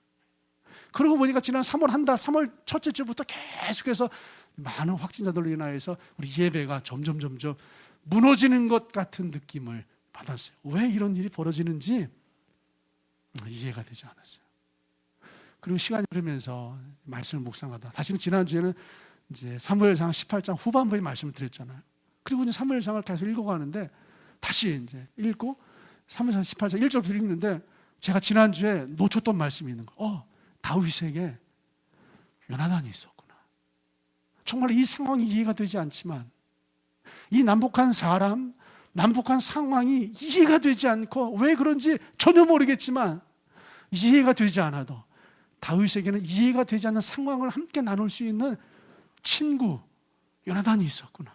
S1: 그러고 보니까 지난 3월 첫째 주부터 계속해서 많은 확진자들로 인하여서 우리 예배가 점점 무너지는 것 같은 느낌을 받았어요. 왜 이런 일이 벌어지는지 이해가 되지 않았어요. 그리고 시간이 흐르면서 말씀을 묵상하다, 사실은 지난주에는 이제 사무엘상 18장 후반부에 말씀을 드렸잖아요. 그리고 이제 사무엘상을 계속 읽어가는데 다시 이제 읽고 사무엘상 18장 1절부터 읽는데 제가 지난주에 놓쳤던 말씀이 있는 거예요. 다윗에게 요나단이 있었구나. 정말 이 상황이 이해가 되지 않지만 이 난폭한 사람, 난폭한 상황이 이해가 되지 않고 왜 그런지 전혀 모르겠지만 이해가 되지 않아도 다윗에게는 이해가 되지 않는 상황을 함께 나눌 수 있는 친구 요나단이 있었구나.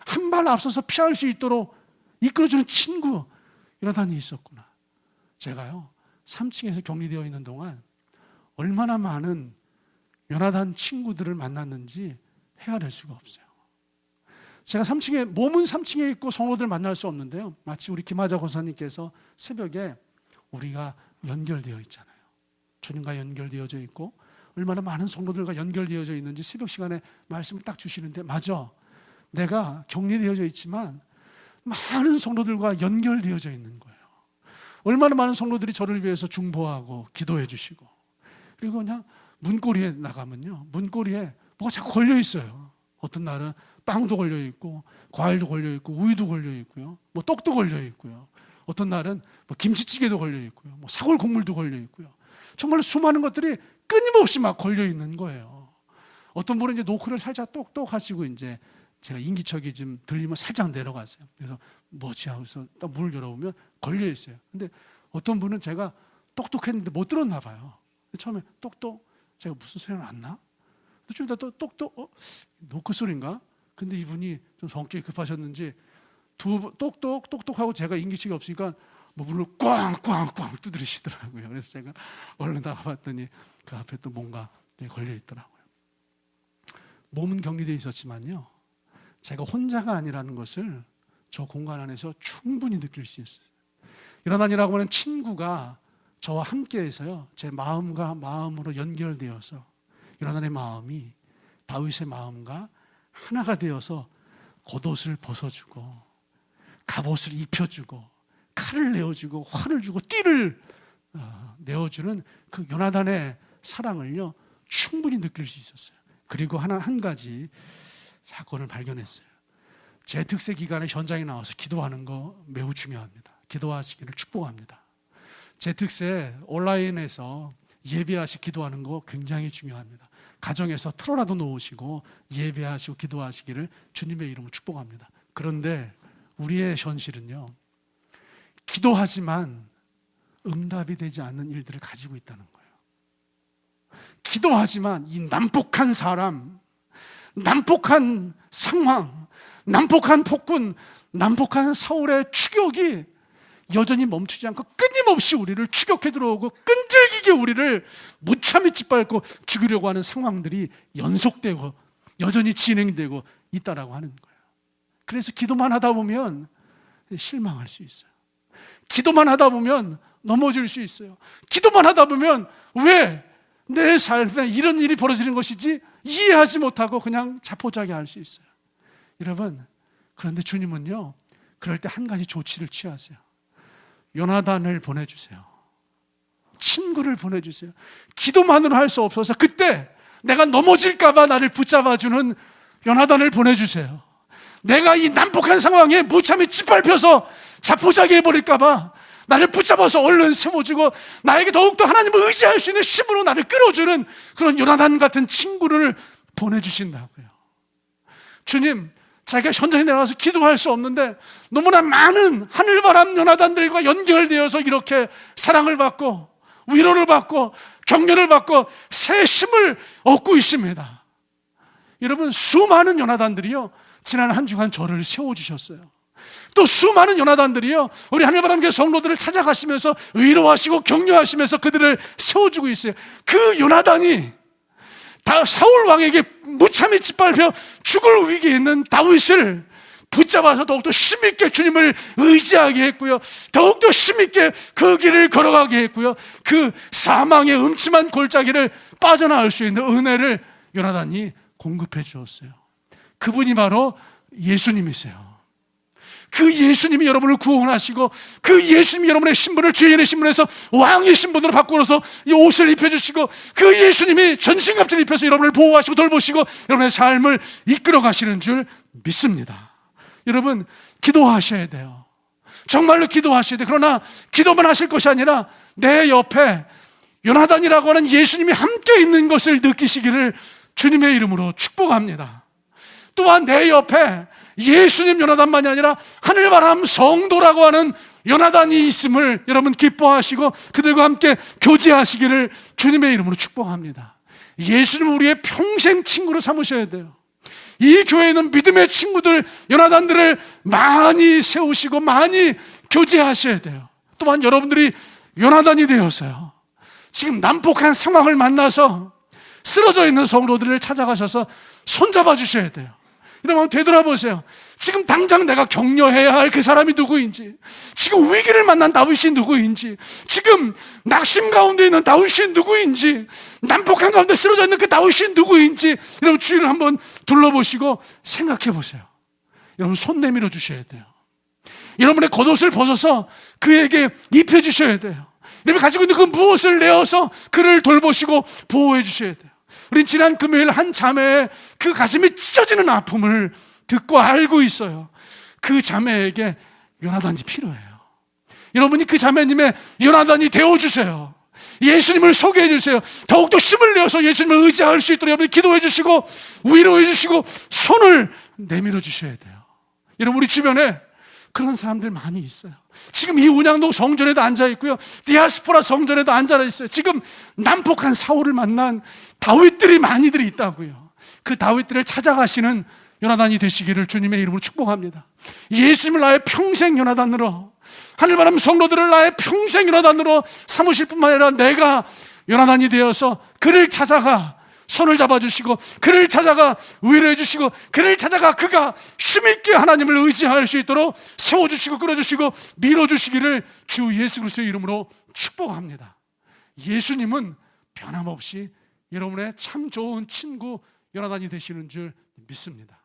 S1: 한 발 앞서서 피할 수 있도록 이끌어주는 친구 요나단이 있었구나. 제가요 3층에서 격리되어 있는 동안 얼마나 많은 요나단 친구들을 만났는지 헤아릴 수가 없어요. 제가 몸은 3층에 있고 성도들 만날 수 없는데요, 마치 우리 김하자 권사님께서 새벽에 우리가 연결되어 있잖아요. 주님과 연결되어져 있고 얼마나 많은 성도들과 연결되어져 있는지 새벽 시간에 말씀을 딱 주시는데, 맞아, 내가 격리되어져 있지만 많은 성도들과 연결되어져 있는 거예요. 얼마나 많은 성도들이 저를 위해서 중보하고 기도해 주시고, 그리고 그냥 문고리에 나가면요, 문고리에 뭐가 자꾸 걸려 있어요. 어떤 날은 빵도 걸려 있고 과일도 걸려 있고 우유도 걸려 있고요, 떡도 걸려 있고요, 어떤 날은 김치찌개도 걸려 있고요, 사골 국물도 걸려 있고요. 정말 수많은 것들이 끊임없이 막 걸려 있는 거예요. 어떤 분은 이제 노크를 살짝 똑똑 하시고 이제 제가 인기척이 좀 들리면 살짝 내려가세요. 그래서 뭐지 하고서 딱 문을 열어보면 걸려 있어요. 근데 어떤 분은 제가 똑똑했는데 못 들었나 봐요. 처음에 똑똑, 제가 무슨 소리가 났나? 좀 이따 또 똑똑, 노크 소리인가? 근데 이분이 좀 성격이 급하셨는지 똑똑하고 제가 인기척이 없으니까 문을 꽝꽝꽝 두드리시더라고요. 그래서 제가 얼른 나가봤더니 그 앞에 또 뭔가 걸려 있더라고요. 몸은 격리되어 있었지만요, 제가 혼자가 아니라는 것을 저 공간 안에서 충분히 느낄 수 있어요. 요나단이라고 하는 친구가 저와 함께해서요, 제 마음과 마음으로 연결되어서 요나단의 마음이 다윗의 마음과 하나가 되어서 겉옷을 벗어주고 갑옷을 입혀주고 칼을 내어주고 활을 주고 띠를 내어주는 그 요나단의 사랑을요 충분히 느낄 수 있었어요. 그리고 한 가지 사건을 발견했어요. 제 특세 기간에 현장에 나와서 기도하는 거 매우 중요합니다. 기도하시기를 축복합니다. 제 특세 온라인에서 예배하시 기도하는 거 굉장히 중요합니다. 가정에서 틀어라도 놓으시고 예배하시고 기도하시기를 주님의 이름으로 축복합니다. 그런데 우리의 현실은요, 기도하지만 응답이 되지 않는 일들을 가지고 있다는 거예요. 기도하지만 이 난폭한 사람, 난폭한 상황, 난폭한 폭군, 난폭한 사울의 추격이 여전히 멈추지 않고 끊임없이 우리를 추격해 들어오고 끈질기게 우리를 무참히 짓밟고 죽이려고 하는 상황들이 연속되고 여전히 진행되고 있다라고 하는 거예요. 그래서 기도만 하다 보면 실망할 수 있어요. 기도만 하다 보면 넘어질 수 있어요. 기도만 하다 보면 왜 내 삶에 이런 일이 벌어지는 것이지 이해하지 못하고 그냥 자포자기할 수 있어요. 여러분, 그런데 주님은요, 그럴 때 한 가지 조치를 취하세요. 요나단을 보내주세요. 친구를 보내주세요. 기도만으로 할 수 없어서 그때 내가 넘어질까봐 나를 붙잡아주는 요나단을 보내주세요. 내가 이 난폭한 상황에 무참히 짓밟혀서 자포자기 해버릴까봐 나를 붙잡아서 얼른 세워주고 나에게 더욱더 하나님을 의지할 수 있는 힘으로 나를 끌어주는 그런 요나단 같은 친구를 보내주신다고요. 주님, 자기가 현장에 내려가서 기도할 수 없는데 너무나 많은 하늘바람 요나단들과 연결되어서 이렇게 사랑을 받고 위로를 받고 격려를 받고 새 힘을 얻고 있습니다. 여러분, 수많은 요나단들이요, 지난 한 주간 저를 세워주셨어요. 또 수많은 요나단들이요, 우리 하늘바람교회 성도들을 찾아가시면서 위로하시고 격려하시면서 그들을 세워주고 있어요. 그 요나단이 사울 왕에게 무참히 짓밟혀 죽을 위기에 있는 다윗을 붙잡아서 더욱더 힘있게 주님을 의지하게 했고요, 더욱더 힘있게 그 길을 걸어가게 했고요, 그 사망의 음침한 골짜기를 빠져나올 수 있는 은혜를 요나단이 공급해 주었어요. 그분이 바로 예수님이세요. 그 예수님이 여러분을 구원하시고 그 예수님이 여러분의 신분을 죄인의 신분에서 왕의 신분으로 바꾸어서 이 옷을 입혀주시고 그 예수님이 전신갑주를 입혀서 여러분을 보호하시고 돌보시고 여러분의 삶을 이끌어 가시는 줄 믿습니다. 여러분, 기도하셔야 돼요. 정말로 기도하셔야 돼요. 그러나 기도만 하실 것이 아니라 내 옆에 요나단이라고 하는 예수님이 함께 있는 것을 느끼시기를 주님의 이름으로 축복합니다. 또한 내 옆에 예수님 요나단만이 아니라 하늘바람 성도라고 하는 요나단이 있음을 여러분 기뻐하시고 그들과 함께 교제하시기를 주님의 이름으로 축복합니다. 예수님 우리의 평생 친구로 삼으셔야 돼요. 이 교회에 있는 믿음의 친구들, 요나단들을 많이 세우시고 많이 교제하셔야 돼요. 또한 여러분들이 요나단이 되어서요, 지금 난폭한 상황을 만나서 쓰러져 있는 성도들을 찾아가셔서 손잡아 주셔야 돼요. 여러분, 되돌아보세요. 지금 당장 내가 격려해야 할 그 사람이 누구인지, 지금 위기를 만난 다윗이 누구인지, 지금 낙심 가운데 있는 다윗이 누구인지, 난폭한 가운데 쓰러져 있는 그 다윗이 누구인지, 여러분 주위를 한번 둘러보시고 생각해 보세요. 여러분, 손 내밀어 주셔야 돼요. 여러분의 겉옷을 벗어서 그에게 입혀 주셔야 돼요. 여러분 가지고 있는 그 무엇을 내어서 그를 돌보시고 보호해 주셔야 돼요. 우린 지난 금요일 한 자매의 그 가슴이 찢어지는 아픔을 듣고 알고 있어요. 그 자매에게 요나단이 필요해요. 여러분이 그 자매님의 요나단이 되어주세요. 예수님을 소개해 주세요. 더욱더 힘을 내어서 예수님을 의지할 수 있도록 여러분이 기도해 주시고 위로해 주시고 손을 내밀어 주셔야 돼요. 여러분, 우리 주변에 그런 사람들 많이 있어요. 지금 이 운양동 성전에도 앉아 있고요, 디아스포라 성전에도 앉아 있어요. 지금 난폭한 사울을 만난 다윗들이 많이들이 있다고요. 그 다윗들을 찾아가시는 요나단이 되시기를 주님의 이름으로 축복합니다. 예수님을 나의 평생 요나단으로, 하늘바람 성도들을 나의 평생 요나단으로 삼으실 뿐만 아니라 내가 요나단이 되어서 그를 찾아가 손을 잡아주시고 그를 찾아가 위로해 주시고 그를 찾아가 그가 힘있게 하나님을 의지할 수 있도록 세워주시고 끌어주시고 밀어주시기를 주 예수 그리스도의 이름으로 축복합니다. 예수님은 변함없이 여러분의 참 좋은 친구 요나단이 되시는 줄 믿습니다.